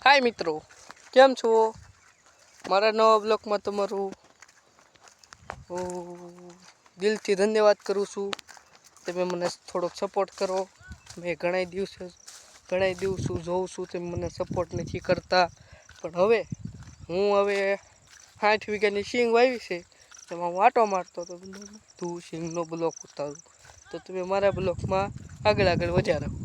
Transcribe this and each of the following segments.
હાય મિત્રો, કેમ છો? મારા નવા બ્લોગમાં તમારું દિલથી ધન્યવાદ કરું છું. તમે મને થોડોક સપોર્ટ કરો. મેં ઘણા દિવસો જોઉં છું તમે મને સપોર્ટ નથી કરતા, પણ હું 60 વીઘાની સિંગ વાવી છે. તેમાં વાટો મારતો તો તું સિંગનો બ્લોક ઉતારું, તો તમે મારા બ્લોકમાં આગળ વધ્યા રહો.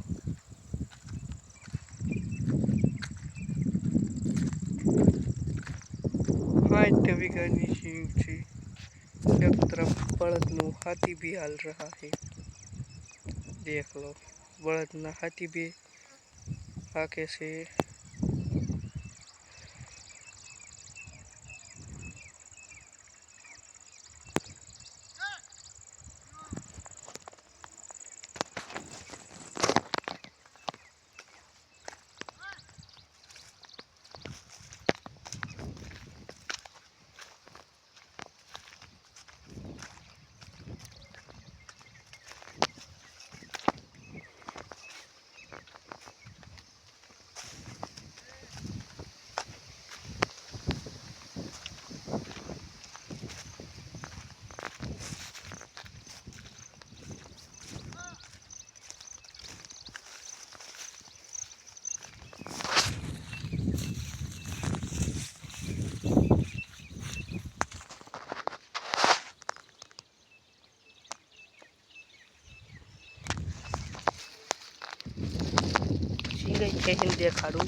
60 वीघानी सिंग थी। एक तरफ बड़द नो हाथी भी हाल रहा है, देख लो बड़द ना हाथी भी आके से सिंग देखाड़ू।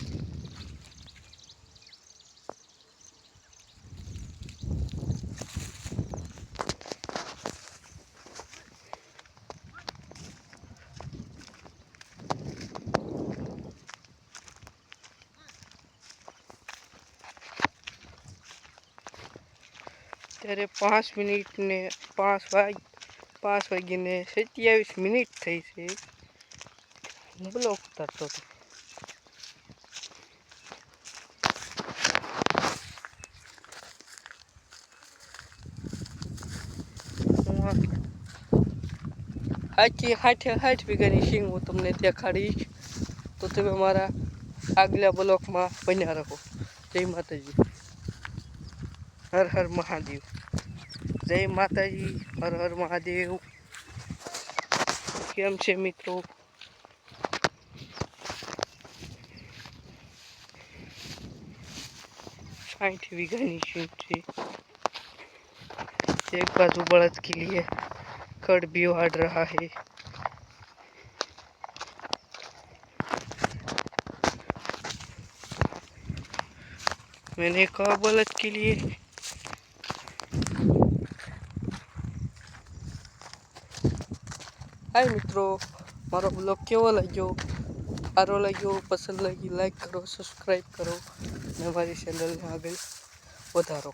ત્યારે 5 મિનિટ ને 5 વાગીને 27 મિનિટ થઈ છે. હું બ્લોક ઉતારતો હતો. આખી 60 વીઘાની સિંગ હું તમને દેખાડીશ, તો તમે મારા આગલા બ્લોકમાં બન્યા રહો. જય માતાજી, હર હર મહાદેવ. જય માતાજી, હર હર મહાદેવ. કેમ છે મિત્રો? साठ वीघानी सिंग थी। एक बाजू बड़द के लिए खड़ भी वाड़ रहा है। मैंने कहा बलद के लिए हाय मित्रों, मारो ब्लॉग केवो लग्यो? सारो लग्यो, पसंद लगी, लाइक करो, सब्सक्राइब करो, ने हमारी चैनल ने आगे વધારો.